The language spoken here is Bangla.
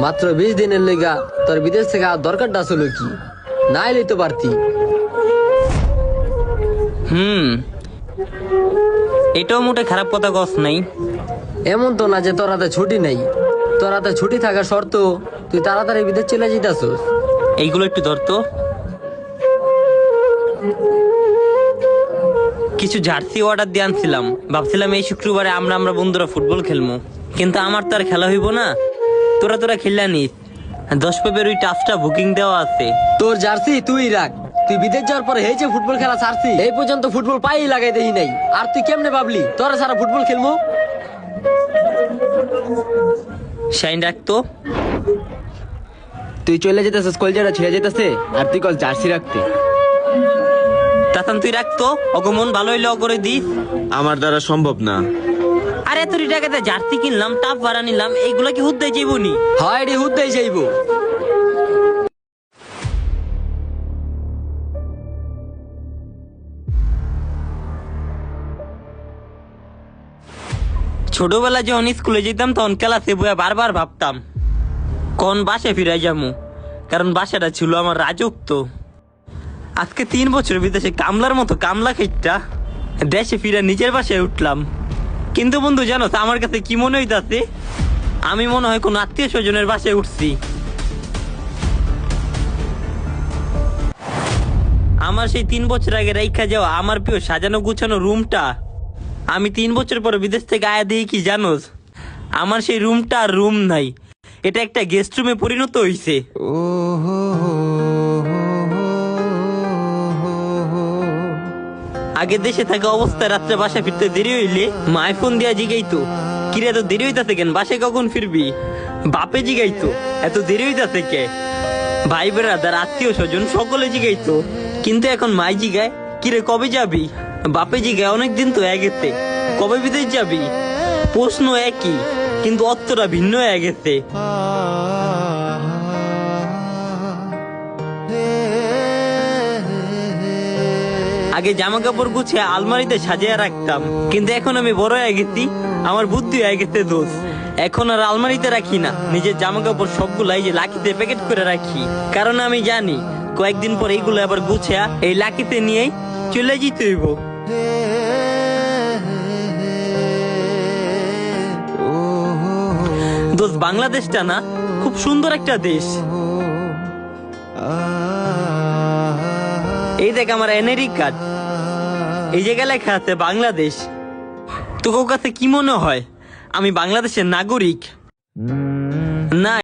মাত্র 20 দিনের লেগা তোর বিদেশ থেকে আর দরকারটা আসলে কি? না এলেই তো পারতি। এটাও মোটে খারাপ কথা কস নাই। এমন তো না যে তোর হাতে ছুটি নেই, তোর হাতে ছুটি থাকা শর্ত তুই তাড়াতাড়ি বিদেশ চলে যেতেছস। এইগুলো একটু ধরতো। কিছু জার্সি অর্ডার দিয়ে আনছিলাম, ভাবছিলাম এই শুক্রবারে আমরা বন্ধুরা ফুটবল খেলবো, কিন্তু আমার তো আর খেলা হইব না। তোরা খেললা নিস। 10 ফেব্রুয়ারি টাফটা বুকিং দেওয়া আছে। তোর জার্সি তুই রাখ, তুই বিদেশ যাওয়ার পরে এই যে ফুটবল খেলা ছাড়ছি, এই পর্যন্ত ফুটবল পাই লাগাই দেই নাই। আর তুই কেমনে ভাবলি তোরা সারা ফুটবল খেলবো? শাইন রাখতো। তুই চলে যেতেছিস, কলজাটা ছেড়ে যেতেছে, আর তুই কল জার্সি রাখতে। তাতান তুই রাখতো, অগমন ভালো হইলে অগরে দিস। আমার দ্বারা সম্ভব না। আরে তোর টাকাতে জার্সি কিনলাম, টাপ ভাড়া নিলাম, এইগুলা কি হুদ্দে যাইবনি? হয় রে হুদ্দাই যাইবো। ছোটবেলায় যখন স্কুলে যেতাম তখন ক্লাসে বইয়া বারবার ভাবতাম কোন বাসায় ফিরে যাবো, কারণ বাসাটা ছিল আমার রাজত্ব। আজকে 3 বছর বিদেশে কামলার মতো কামলা খেটটা দেশে ফিরে নিজের বাসায় উঠলাম। কিন্তু বন্ধু জানো আমার কাছে কি মনে হইতাছে, আমি মনে হয় কোন আত্মীয় স্বজনের বাসায় উঠছি। আমার সেই 3 বছর আগে রাইখা যাওয়া আমার প্রিয় সাজানো গুছানো রুমটা আমি 3 বছর পর বিদেশ থেকে আয়া দিই কি জানোস, আমার সেই রুমটা আর রুম নাই, এটা একটা গেস্ট রুমে পরিণত হইছে। আগে দেশে থাকা অবস্থায় রাত্রে বাসায় ফিরতে দেরি হইলে মায় ফোন দিয়া জিগাইতো, কিরে এত দেরি হইতাছে কেন, বাসায় কখন ফিরবি? বাপে জিগাইতো, এত দেরি হইতাছে কে? ভাই বেড়াদার আত্মীয় স্বজন সকলে জিগাইতো। কিন্তু এখন মাই জিগায়, কিরে কবে যাবি? বাপে জিগায়, অনেকদিন তো গেছে, কবে বিদেশ যাবি? প্রশ্ন একই, কিন্তু অর্থটা ভিন্ন হয়ে গেছে। আগে জামা কাপড় গুছিয়ে আলমারিতে সাজিয়ে রাখতাম, কিন্তু এখন আমি বড় হয়ে গেছি, আমার বুদ্ধি হয়ে গেছে দোষ। এখন আর আলমারিতে রাখি না, নিজের জামা কাপড় সবগুলা এই যে লাকিতে প্যাকেট করে রাখি, কারণ আমি জানি কয়েকদিন পর এইগুলো আবার গুছিয়ে এই লাকিতে নিয়েই চলে যেতে হইব। দোষ বাংলাদেশটা না খুব সুন্দর একটা দেশ। এই দেখ আমার এনআইডি কার্ড, এই জায়গায় লেখা আছে বাংলাদেশ। তোর কাছে কি মনে হয় আমি বাংলাদেশের নাগরিক?